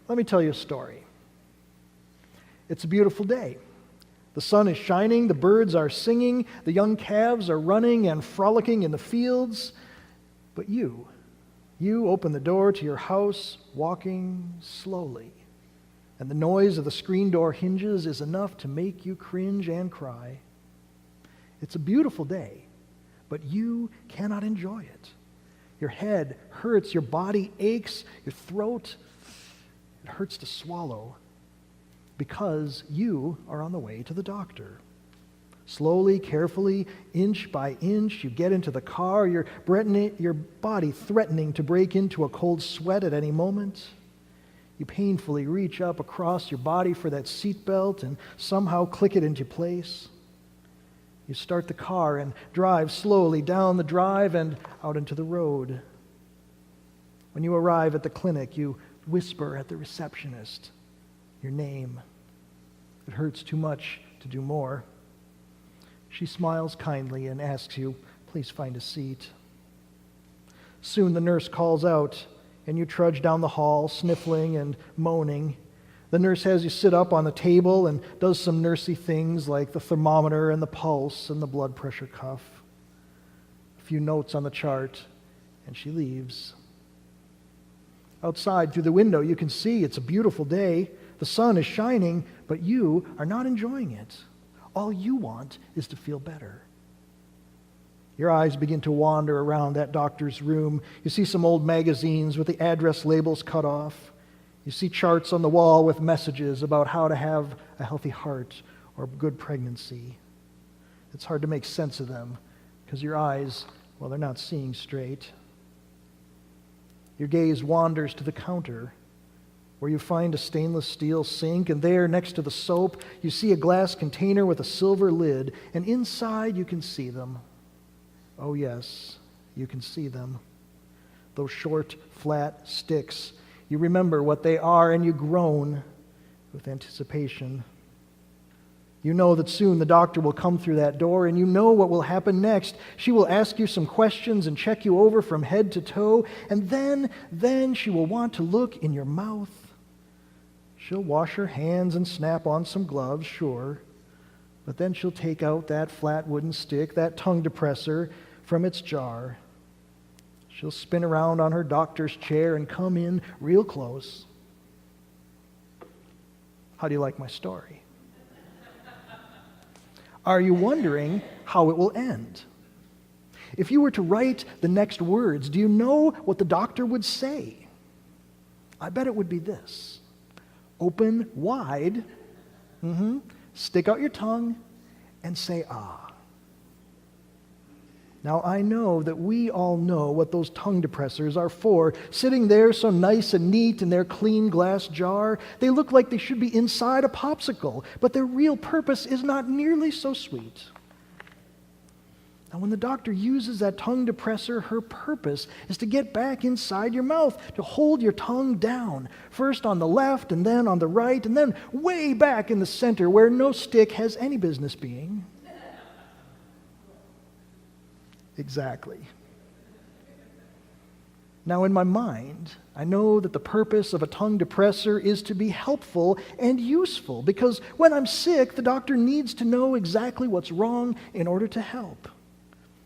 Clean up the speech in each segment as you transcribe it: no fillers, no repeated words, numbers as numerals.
Let me tell you a story. It's a beautiful day. The sun is shining, the birds are singing, the young calves are running and frolicking in the fields. But you open the door to your house, walking slowly. And the noise of the screen door hinges is enough to make you cringe and cry. It's a beautiful day, but you cannot enjoy it. Your head hurts, your body aches, your throat, it hurts to swallow because you are on the way to the doctor. Slowly, carefully, inch by inch, you get into the car, your body threatening to break into a cold sweat at any moment. You painfully reach up across your body for that seatbelt and somehow click it into place. You start the car and drive slowly down the drive and out into the road. When you arrive at the clinic, you whisper at the receptionist your name. It hurts too much to do more. She smiles kindly and asks you, please find a seat. Soon the nurse calls out, and you trudge down the hall, sniffling and moaning. The nurse has you sit up on the table and does some nursey things like the thermometer and the pulse and the blood pressure cuff. A few notes on the chart, and she leaves. Outside, through the window, you can see it's a beautiful day. The sun is shining, but you are not enjoying it. All you want is to feel better. Your eyes begin to wander around that doctor's room. You see some old magazines with the address labels cut off. You see charts on the wall with messages about how to have a healthy heart or good pregnancy. It's hard to make sense of them because your eyes, well, they're not seeing straight. Your gaze wanders to the counter where you find a stainless steel sink, and there next to the soap you see a glass container with a silver lid, and inside you can see them. Oh yes, you can see them. Those short, flat sticks. You remember what they are, and you groan with anticipation. You know that soon the doctor will come through that door, and you know what will happen next. She will ask you some questions and check you over from head to toe, and then she will want to look in your mouth. She'll wash her hands and snap on some gloves, sure, but then she'll take out that flat wooden stick, that tongue depressor, from its jar. She'll spin around on her doctor's chair and come in real close. How do you like my story? Are you wondering how it will end? If you were to write the next words, do you know what the doctor would say? I bet it would be this. Open wide, stick out your tongue, and say, ah. Now, I know that we all know what those tongue depressors are for. Sitting there so nice and neat in their clean glass jar, they look like they should be inside a popsicle, but their real purpose is not nearly so sweet. Now, when the doctor uses that tongue depressor, her purpose is to get back inside your mouth, to hold your tongue down, first on the left and then on the right, and then way back in the center where no stick has any business being. Exactly. Now, in my mind, I know that the purpose of a tongue depressor is to be helpful and useful, because when I'm sick, the doctor needs to know exactly what's wrong in order to help.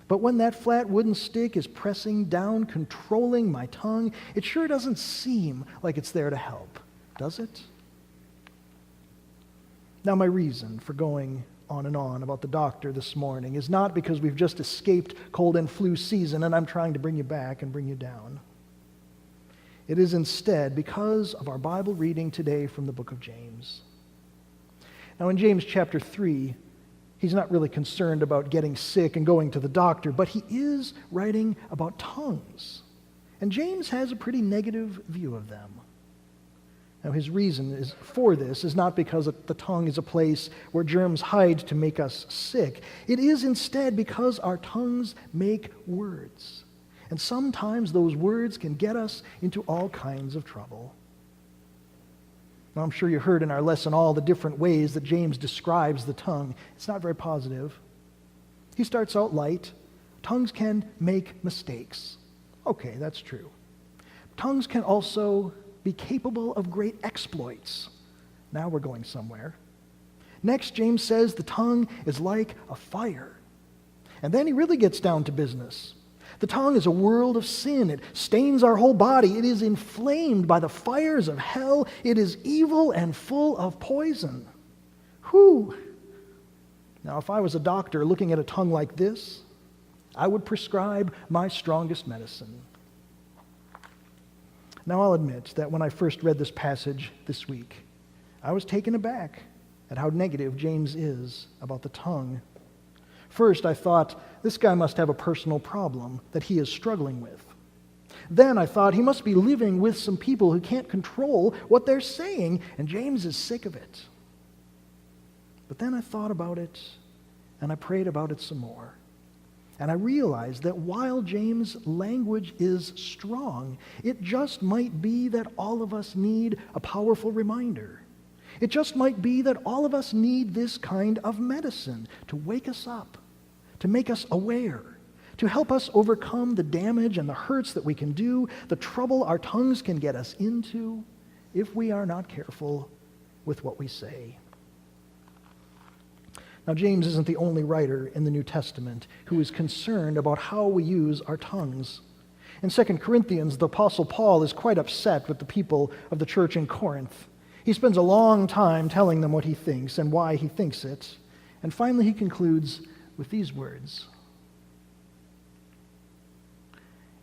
But when that flat wooden stick is pressing down, controlling my tongue, it sure doesn't seem like it's there to help, does it? Now, my reason for going on and on about the doctor this morning is not because we've just escaped cold and flu season and I'm trying to bring you back and bring you down. It is instead because of our Bible reading today from the book of James. Now, in James chapter 3, he's not really concerned about getting sick and going to the doctor, but he is writing about tongues. And James has a pretty negative view of them. Now, his reason for this is not because the tongue is a place where germs hide to make us sick. It is instead because our tongues make words. And sometimes those words can get us into all kinds of trouble. Now, I'm sure you heard in our lesson all the different ways that James describes the tongue. It's not very positive. He starts out light. Tongues can make mistakes. Okay, that's true. Tongues can also be capable of great exploits. Now we're going somewhere. Next, James says the tongue is like a fire. And then he really gets down to business. The tongue is a world of sin. It stains our whole body. It is inflamed by the fires of hell. It is evil and full of poison. Whew! Now, if I was a doctor looking at a tongue like this, I would prescribe my strongest medicine. Now, I'll admit that when I first read this passage this week, I was taken aback at how negative James is about the tongue. First, I thought, this guy must have a personal problem that he is struggling with. Then I thought he must be living with some people who can't control what they're saying, and James is sick of it. But then I thought about it, and I prayed about it some more. And I realized that while James' language is strong, it just might be that all of us need a powerful reminder. It just might be that all of us need this kind of medicine to wake us up, to make us aware, to help us overcome the damage and the hurts that we can do, the trouble our tongues can get us into if we are not careful with what we say. Now, James isn't the only writer in the New Testament who is concerned about how we use our tongues. In 2 Corinthians, the Apostle Paul is quite upset with the people of the church in Corinth. He spends a long time telling them what he thinks and why he thinks it. And finally he concludes with these words.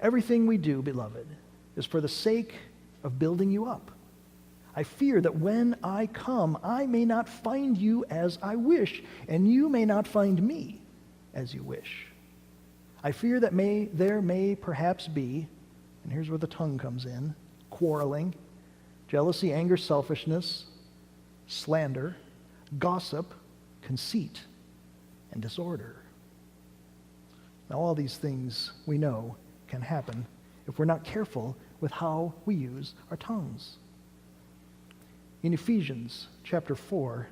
Everything we do, beloved, is for the sake of building you up. I fear that when I come, I may not find you as I wish, and you may not find me as you wish. I fear that there may perhaps be, and here's where the tongue comes in, quarreling, jealousy, anger, selfishness, slander, gossip, conceit, and disorder. Now, all these things we know can happen if we're not careful with how we use our tongues. In Ephesians chapter 4,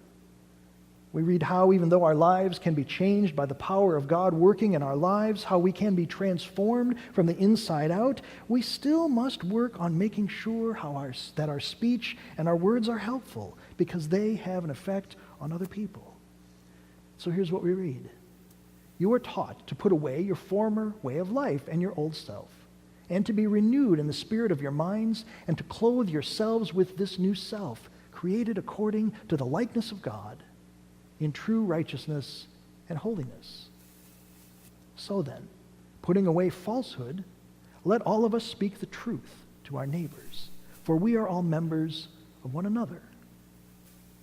we read how even though our lives can be changed by the power of God working in our lives, how we can be transformed from the inside out, we still must work on making sure that our speech and our words are helpful because they have an effect on other people. So here's what we read. You are taught to put away your former way of life and your old self, and to be renewed in the spirit of your minds, and to clothe yourselves with this new self, created according to the likeness of God, in true righteousness and holiness. So then, putting away falsehood, let all of us speak the truth to our neighbors, for we are all members of one another.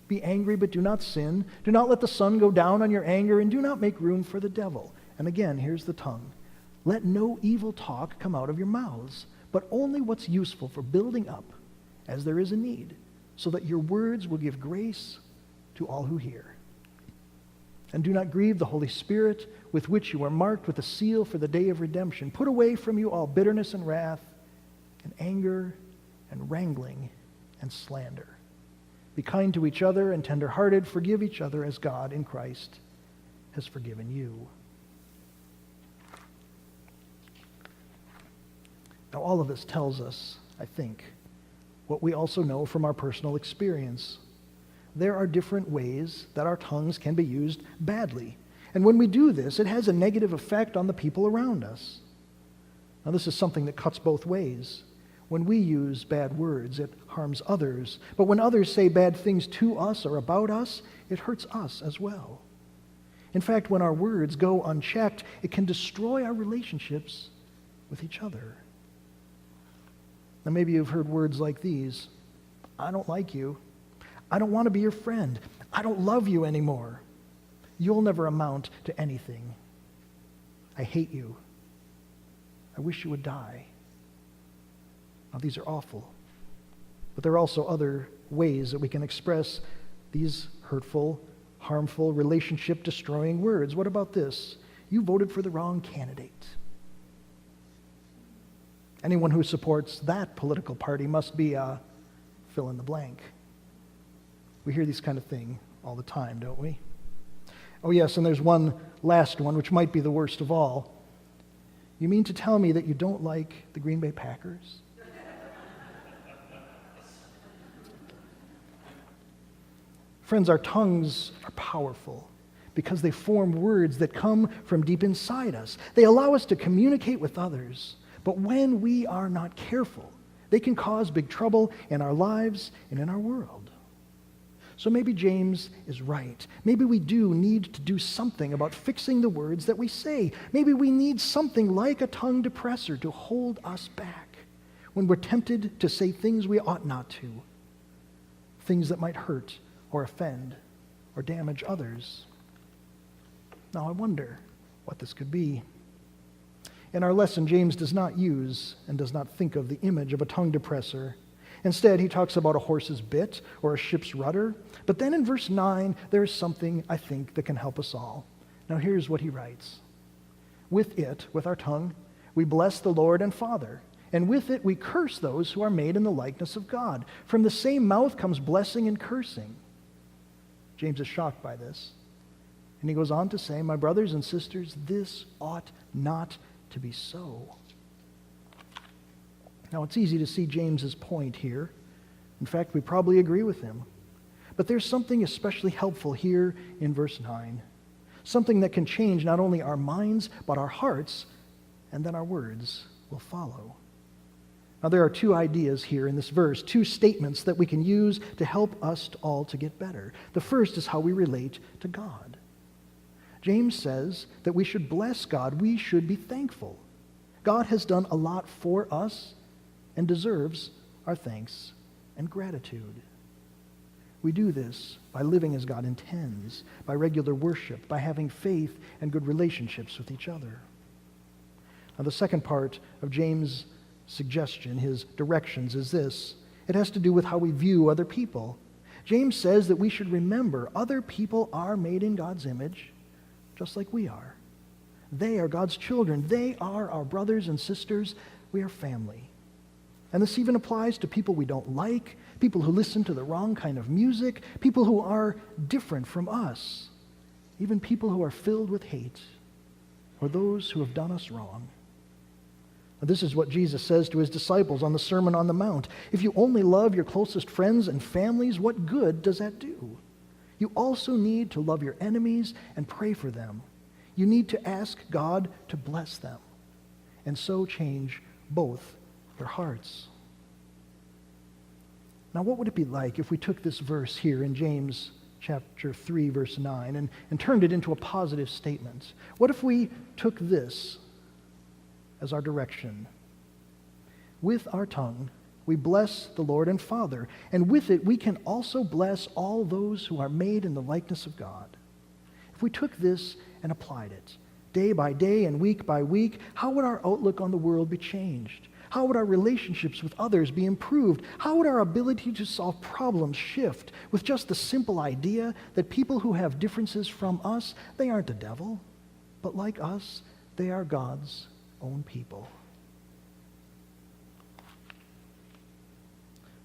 Be angry, but do not sin. Do not let the sun go down on your anger, and do not make room for the devil. And again, here's the tongue. Let no evil talk come out of your mouths, but only what's useful for building up, as there is a need, so that your words will give grace to all who hear. And do not grieve the Holy Spirit, with which you are marked with a seal for the day of redemption. Put away from you all bitterness and wrath, and anger, and wrangling, and slander. Be kind to each other and tender-hearted. Forgive each other as God in Christ has forgiven you. Now, all of this tells us, I think, what we also know from our personal experience. There are different ways that our tongues can be used badly. And when we do this, it has a negative effect on the people around us. Now, this is something that cuts both ways. When we use bad words, it harms others. But when others say bad things to us or about us, it hurts us as well. In fact, when our words go unchecked, it can destroy our relationships with each other. Now, maybe you've heard words like these. I don't like you. I don't want to be your friend. I don't love you anymore. You'll never amount to anything. I hate you. I wish you would die. Now, these are awful. But there are also other ways that we can express these hurtful, harmful, relationship-destroying words. What about this? You voted for the wrong candidate. Anyone who supports that political party must be a fill in the blank. We hear these kind of things all the time, don't we? Oh yes, and there's one last one, which might be the worst of all. You mean to tell me that you don't like the Green Bay Packers? Friends, our tongues are powerful because they form words that come from deep inside us. They allow us to communicate with others. But when we are not careful, they can cause big trouble in our lives and in our world. So maybe James is right. Maybe we do need to do something about fixing the words that we say. Maybe we need something like a tongue depressor to hold us back when we're tempted to say things we ought not to, things that might hurt or offend or damage others. Now I wonder what this could be. In our lesson, James does not use and does not think of the image of a tongue depressor. Instead, he talks about a horse's bit or a ship's rudder. But then in verse 9, there is something, I think, that can help us all. Now here's what he writes. With it, with our tongue, we bless the Lord and Father, and with it we curse those who are made in the likeness of God. From the same mouth comes blessing and cursing. James is shocked by this. And he goes on to say, my brothers and sisters, this ought not to be so. Now, it's easy to see James's point here. In fact, we probably agree with him. But there's something especially helpful here in verse 9. Something that can change not only our minds, but our hearts, and then our words will follow. Now, there are two ideas here in this verse, two statements that we can use to help us all to get better. The first is how we relate to God. James says that we should bless God. We should be thankful. God has done a lot for us and deserves our thanks and gratitude. We do this by living as God intends, by regular worship, by having faith and good relationships with each other. Now, the second part of James' suggestion, his directions, is this. It has to do with how we view other people. James says that we should remember other people are made in God's image, just like we are. They are God's children. They are our brothers and sisters. We are family. And this even applies to people we don't like, people who listen to the wrong kind of music, people who are different from us, even people who are filled with hate, or those who have done us wrong. Now, this is what Jesus says to his disciples on the Sermon on the Mount. If you only love your closest friends and families, what good does that do? You also need to love your enemies and pray for them. You need to ask God to bless them, and so change both their hearts. Now, what would it be like if we took this verse here in James chapter 3, verse 9, and turned it into a positive statement? What if we took this as our direction? With our tongue, we bless the Lord and Father, and with it we can also bless all those who are made in the likeness of God. If we took this and applied it day by day and week by week, how would our outlook on the world be changed? How would our relationships with others be improved? How would our ability to solve problems shift with just the simple idea that people who have differences from us, they aren't the devil, but like us, they are God's own people?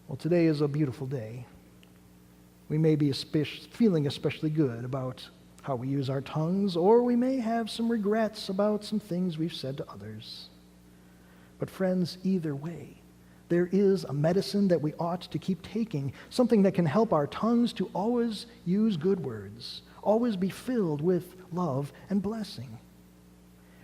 Well, today is a beautiful day. We may be feeling especially good about how we use our tongues, or we may have some regrets about some things we've said to others. But friends, either way, there is a medicine that we ought to keep taking, something that can help our tongues to always use good words, always be filled with love and blessing.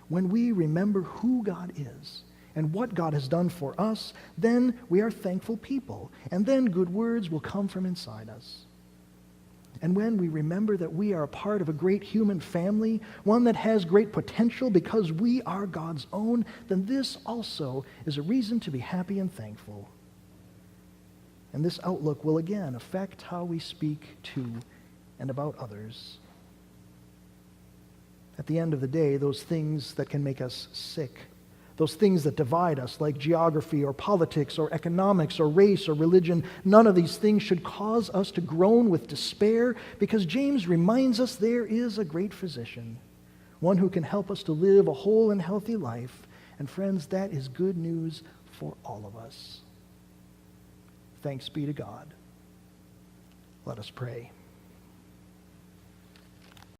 When we remember who God is and what God has done for us, then we are thankful people, and then good words will come from inside us. And when we remember that we are a part of a great human family, one that has great potential because we are God's own, then this also is a reason to be happy and thankful. And this outlook will again affect how we speak to and about others. At the end of the day, those things that can make us sick, those things that divide us, like geography or politics or economics or race or religion, none of these things should cause us to groan with despair, because James reminds us there is a great physician, one who can help us to live a whole and healthy life. And friends, that is good news for all of us. Thanks be to God. Let us pray.